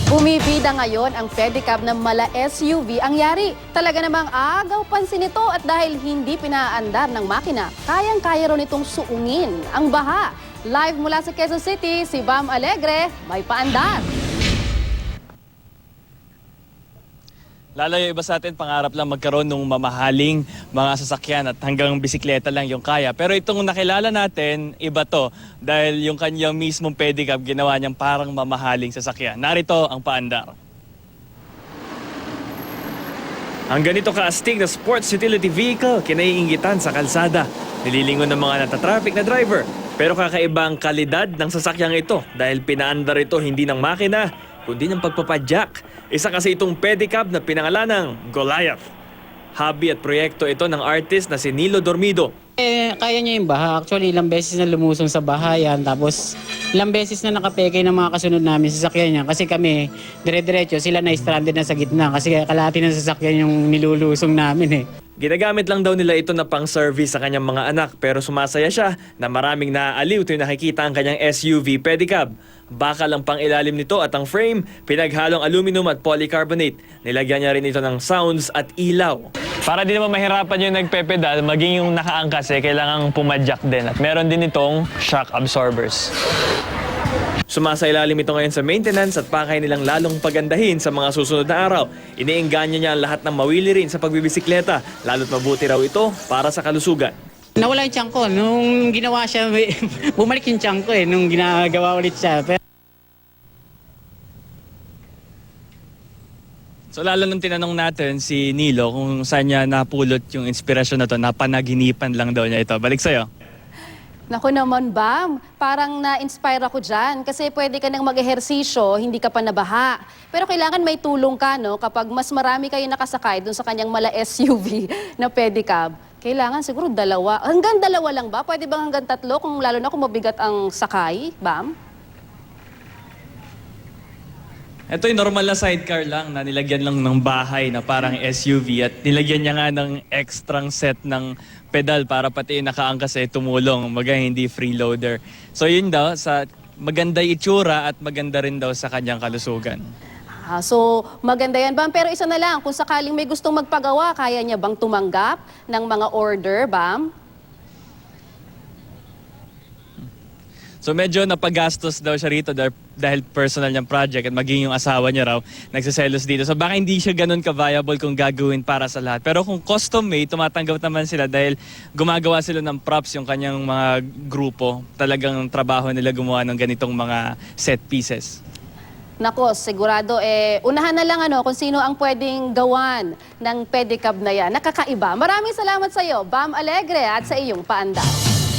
Bumibida ngayon ang pedicab ng mala SUV ang yari. Talaga namang agaw pansin ito at dahil hindi pinaandar ng makina, kayang-kaya ron itong suungin ang baha. Live mula sa Quezon City, si Bam Alegre, may paandar. Lalo yung iba sa atin, pangarap lang magkaroon ng mamahaling mga sasakyan at hanggang bisikleta lang yung kaya. Pero itong nakilala natin, iba to. Dahil yung kanyang mismong pedicab, ginawa niyang parang mamahaling sasakyan. Narito ang paandar. Ang ganito kaastig na sports utility vehicle, kinaiingitan sa kalsada. Nililingon ng mga natatraffic na driver. Pero kakaiba ang kalidad ng sasakyang ito dahil pinaandar ito hindi ng makina, kundi ng pagpapadyak. Isa kasi itong pedicab na pinangalan ng Goliath. Hobby at proyekto ito ng artist na si Nilo Dormido. Kaya niya yung baha. Actually, ilang beses na lumusong sa baha yan. Tapos, ilang beses na nakapeke ng mga kasunod namin sasakyan niya. Kasi kami, dire-diretso, sila na stranded na sa gitna. Kasi kalahati ng sasakyan yung nilulusong namin eh. Ginagamit lang daw nila ito na pang-service sa kanyang mga anak pero sumasaya siya na maraming naaaliw tuwing nakikita ang kanyang SUV pedicab. Bakal ang pang-ilalim nito at ang frame, pinaghalong aluminum at polycarbonate. Nilagyan niya rin ito ng sounds at ilaw. Para di naman mahirapan yung nagpepedal, maging yung nakaangkas kailangang pumadyak din. At meron din itong shock absorbers. Sumasailalim ito ngayon sa maintenance at pakay nilang lalong pagandahin sa mga susunod na araw. Iniinganyo niya ang lahat ng mawili rin sa pagbibisikleta, lalo't mabuti raw ito para sa kalusugan. Nawala yung tiyan ko. Nung ginawa siya, bumalik yung tiyan ko eh. Nung ginagawa ulit siya. So lalo nung tinanong natin si Nilo kung saan niya napulot yung inspirasyon na to, napanaginipan lang daw niya ito. Balik sa'yo. Naku naman, Bam, parang na-inspire ako dyan kasi pwede ka nang mag-ehersisyo, hindi ka pa nabaha. Pero kailangan may tulong ka, no? Kapag mas marami kayo nakasakay dun sa kanyang mala SUV na pedicab, kailangan siguro dalawa. Hanggang dalawa lang ba? Pwede bang hanggang tatlo kung lalo na kung mabigat ang sakay, Bam? Ito yung normal na sidecar lang na nilagyan lang ng bahay na parang SUV at nilagyan niya nga ng extrang set ng pedal para pati yung nakaangkas tumulong, hindi freeloader. So yun daw, sa maganda itsura at maganda rin daw sa kanyang kalusugan. So maganda yan, Bam. Pero isa na lang, kung sakaling may gustong magpagawa, kaya niya bang tumanggap ng mga order, Bam? So medyo napagastos daw siya rito dahil personal niyang project at maging yung asawa niya raw nagsiselos dito. So baka hindi siya ganun ka-viable kung gagawin para sa lahat. Pero kung custom-made, tumatanggap naman sila dahil gumagawa sila ng props yung kanyang mga grupo. Talagang trabaho nila gumawa ng ganitong mga set pieces. Nako, sigurado unahan na lang kung sino ang pwedeng gawan ng pedicab na yan. Nakakaiba. Maraming salamat sa iyo, Bam Alegre, at sa iyong paandar.